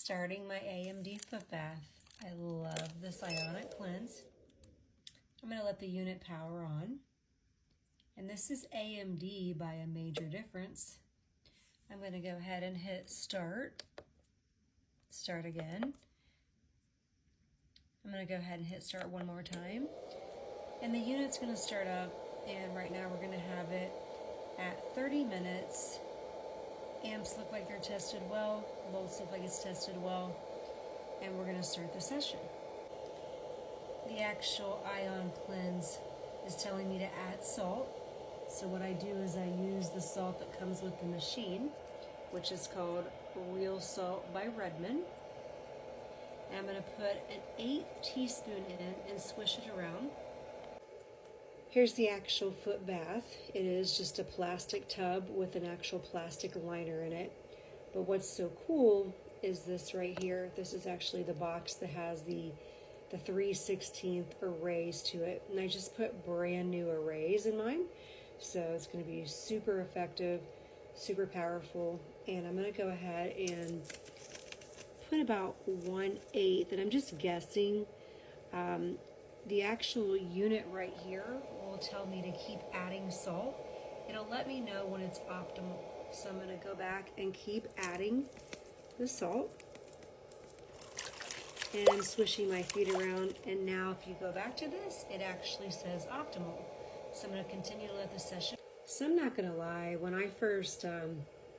Starting my AMD foot bath. I love this Ionic cleanse. I'm going to let the unit power on. And this is AMD by a major difference. I'm going to go ahead and hit start. Start again. I'm going to go ahead and hit start one more time. And the unit's going to start up, and right now we're going to have it at 30 minutes. Amps look like they're tested well, volts look like it's tested well, and we're going to start the session. The actual Ion cleanse is telling me to add salt. So what I do is I use the salt that comes with the machine, which is called Real Salt by Redmond. And I'm going to put an 1/8 teaspoon in and swish it around. Here's the actual foot bath. It is just a plastic tub with an actual plastic liner in it. But what's so cool is this right here. This is actually the box that has the 3/16 arrays to it. And I just put brand new arrays in mine. So it's going to be super effective, super powerful. And I'm going to go ahead and put about 1/8, and I'm just guessing. The actual unit right here will tell me to keep adding salt. It'll let me know when it's optimal. So I'm going to go back and keep adding the salt and swishing my feet around. And now if you go back to this, it actually says optimal. So I'm going to continue to let the session. So I'm not going to lie, when I first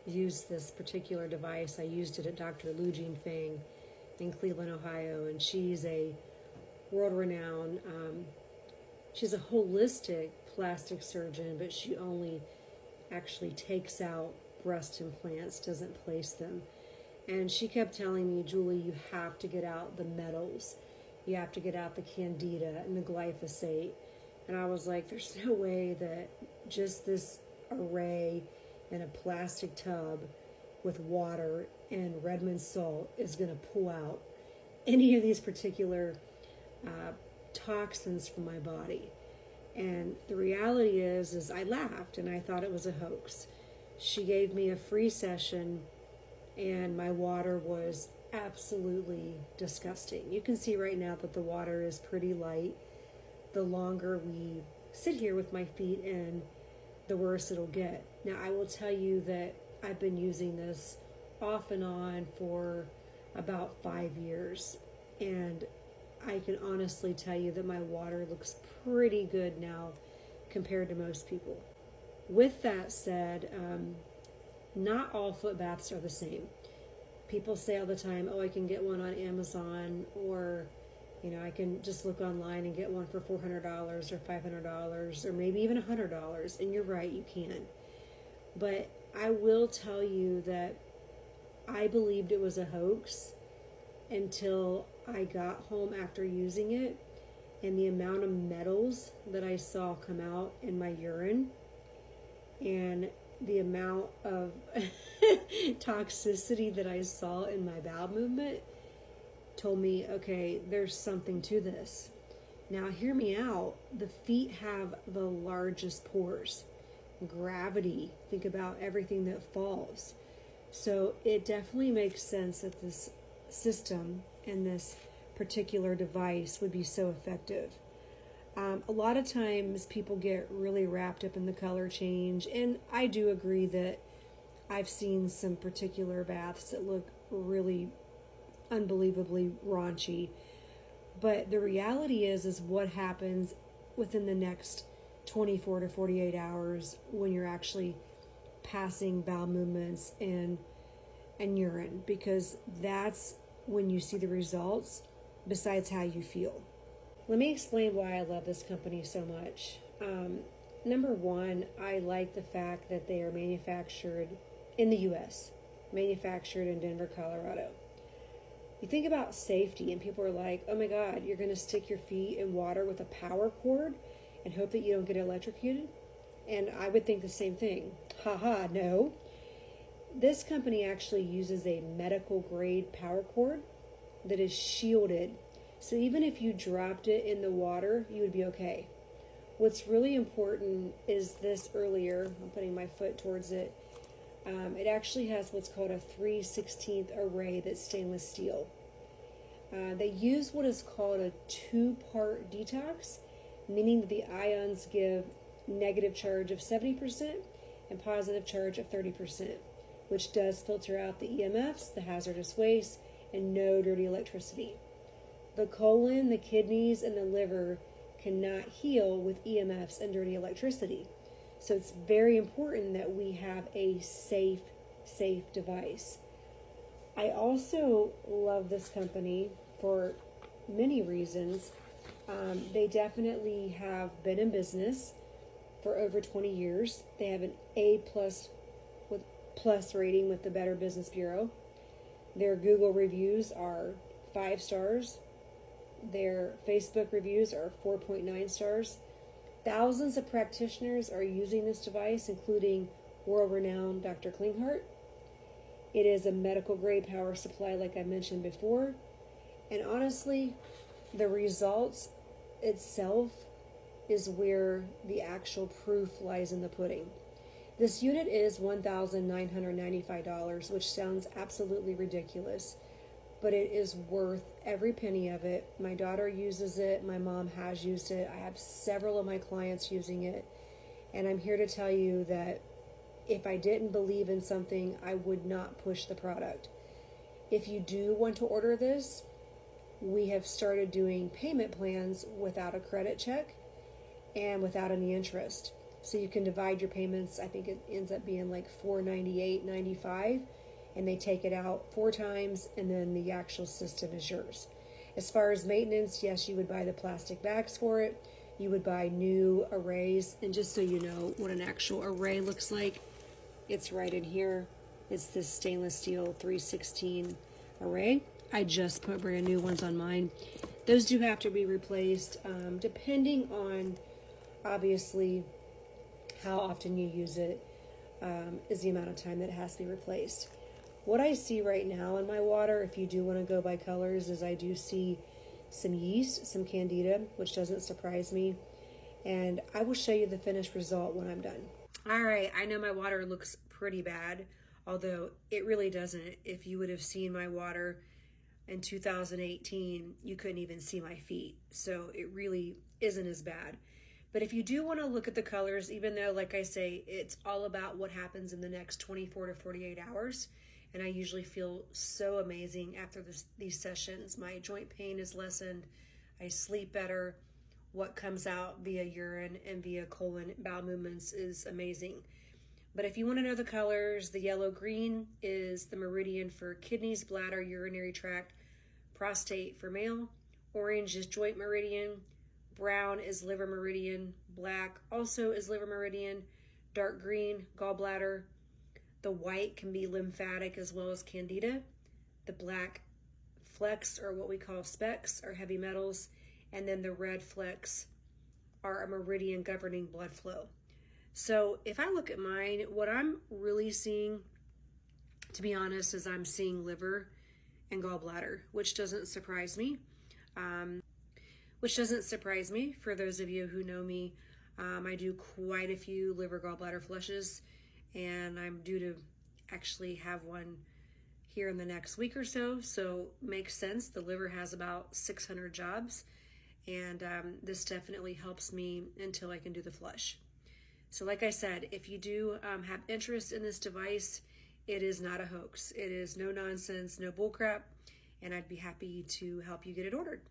used this particular device, I used it at Dr. Klinghardt in Cleveland, Ohio, and she's a world-renowned, she's a holistic plastic surgeon, but she only actually takes out breast implants, doesn't place them. And she kept telling me, Julie, you have to get out the metals. You have to get out the candida and the glyphosate. And I was like, there's no way that just this array in a plastic tub with water and Redmond salt is going to pull out any of these particular toxins from my body. And the reality is I laughed and I thought it was a hoax. She gave me a free session and my water was absolutely disgusting. You can see right now that the water is pretty light. The longer we sit here with my feet in, the worse it'll get. Now I will tell you that I've been using this off and on for about 5 years, and I can honestly tell you that my water looks pretty good now compared to most people. With that said, not all foot baths are the same. People say all the time, oh, I can get one on Amazon, or I can just look online and get one for $400 or $500 or maybe even $100. And you're right, you can. But I will tell you that I believed it was a hoax until I got home after using it, and the amount of metals that I saw come out in my urine and the amount of toxicity that I saw in my bowel movement told me, okay, there's something to this. Now hear me out. The feet have the largest pores. Gravity, think about everything that falls. So it definitely makes sense that this system and this particular device would be so effective. A lot of times people get really wrapped up in the color change, and I do agree that I've seen some particular baths that look really unbelievably raunchy, but the reality is what happens within the next 24 to 48 hours when you're actually passing bowel movements and urine, because that's when you see the results besides how you feel. Let me explain why I love this company so much. Number one, I like the fact that they are manufactured in the U.S., manufactured in Denver, Colorado. You think about safety and people are like, oh my God, you're going to stick your feet in water with a power cord and hope that you don't get electrocuted? And I would think the same thing. Haha, no. This company actually uses a medical grade power cord that is shielded. So even if you dropped it in the water, you would be okay. What's really important is this earlier, I'm putting my foot towards it. It actually has what's called a 3/16 array that's stainless steel. They use what is called a two-part detox, meaning that the ions give negative charge of 70% and positive charge of 30%, which does filter out the EMFs, the hazardous waste, and no dirty electricity. The colon, the kidneys, and the liver cannot heal with EMFs and dirty electricity. So it's very important that we have a safe device. I also love this company for many reasons. They definitely have been in business for over 20 years. They have an A+ rating with the Better Business Bureau. Their Google reviews are 5 stars. Their Facebook reviews are 4.9 stars. Thousands of practitioners are using this device, including world-renowned Dr. Klinghardt. It is a medical grade power supply, like I mentioned before. And honestly, the results itself is where the actual proof lies in the pudding. This unit is $1,995, which sounds absolutely ridiculous, but it is worth every penny of it. My daughter uses it. My mom has used it. I have several of my clients using it. And I'm here to tell you that if I didn't believe in something, I would not push the product. If you do want to order this, we have started doing payment plans without a credit check and without any interest. So you can divide your payments. I think it ends up being like $498.95, and they take it out 4 times, and then the actual system is yours. As far as maintenance, yes, you would buy the plastic bags for it. You would buy new arrays. And just so you know what an actual array looks like, it's right in here. It's this stainless steel 3/16 array. I just put brand new ones on mine. Those do have to be replaced, depending on, obviously, how often you use it, is the amount of time that it has to be replaced. What I see right now in my water, if you do want to go by colors, is I do see some yeast, some candida, which doesn't surprise me. And I will show you the finished result when I'm done. All right, I know my water looks pretty bad, although it really doesn't. If you would have seen my water in 2018, you couldn't even see my feet. So it really isn't as bad. But if you do want to look at the colors, even though, like I say, it's all about what happens in the next 24 to 48 hours, and I usually feel so amazing after these sessions. My joint pain is lessened. I sleep better. What comes out via urine and via colon bowel movements is amazing. But if you want to know the colors, the yellow-green is the meridian for kidneys, bladder, urinary tract, prostate for male. Orange is joint meridian. Brown is liver meridian. Black also is liver meridian. Dark green, gallbladder. The white can be lymphatic as well as candida. The black flecks, or what we call specks, are heavy metals. And then the red flecks are a meridian governing blood flow. So if I look at mine, what I'm really seeing, to be honest, is I'm seeing liver and gallbladder, which doesn't surprise me. For those of you who know me. I do quite a few liver gallbladder flushes, and I'm due to actually have one here in the next week or so. So makes sense. The liver has about 600 jobs, and this definitely helps me until I can do the flush. So like I said, if you do have interest in this device, it is not a hoax. It is no nonsense, no bullcrap, and I'd be happy to help you get it ordered.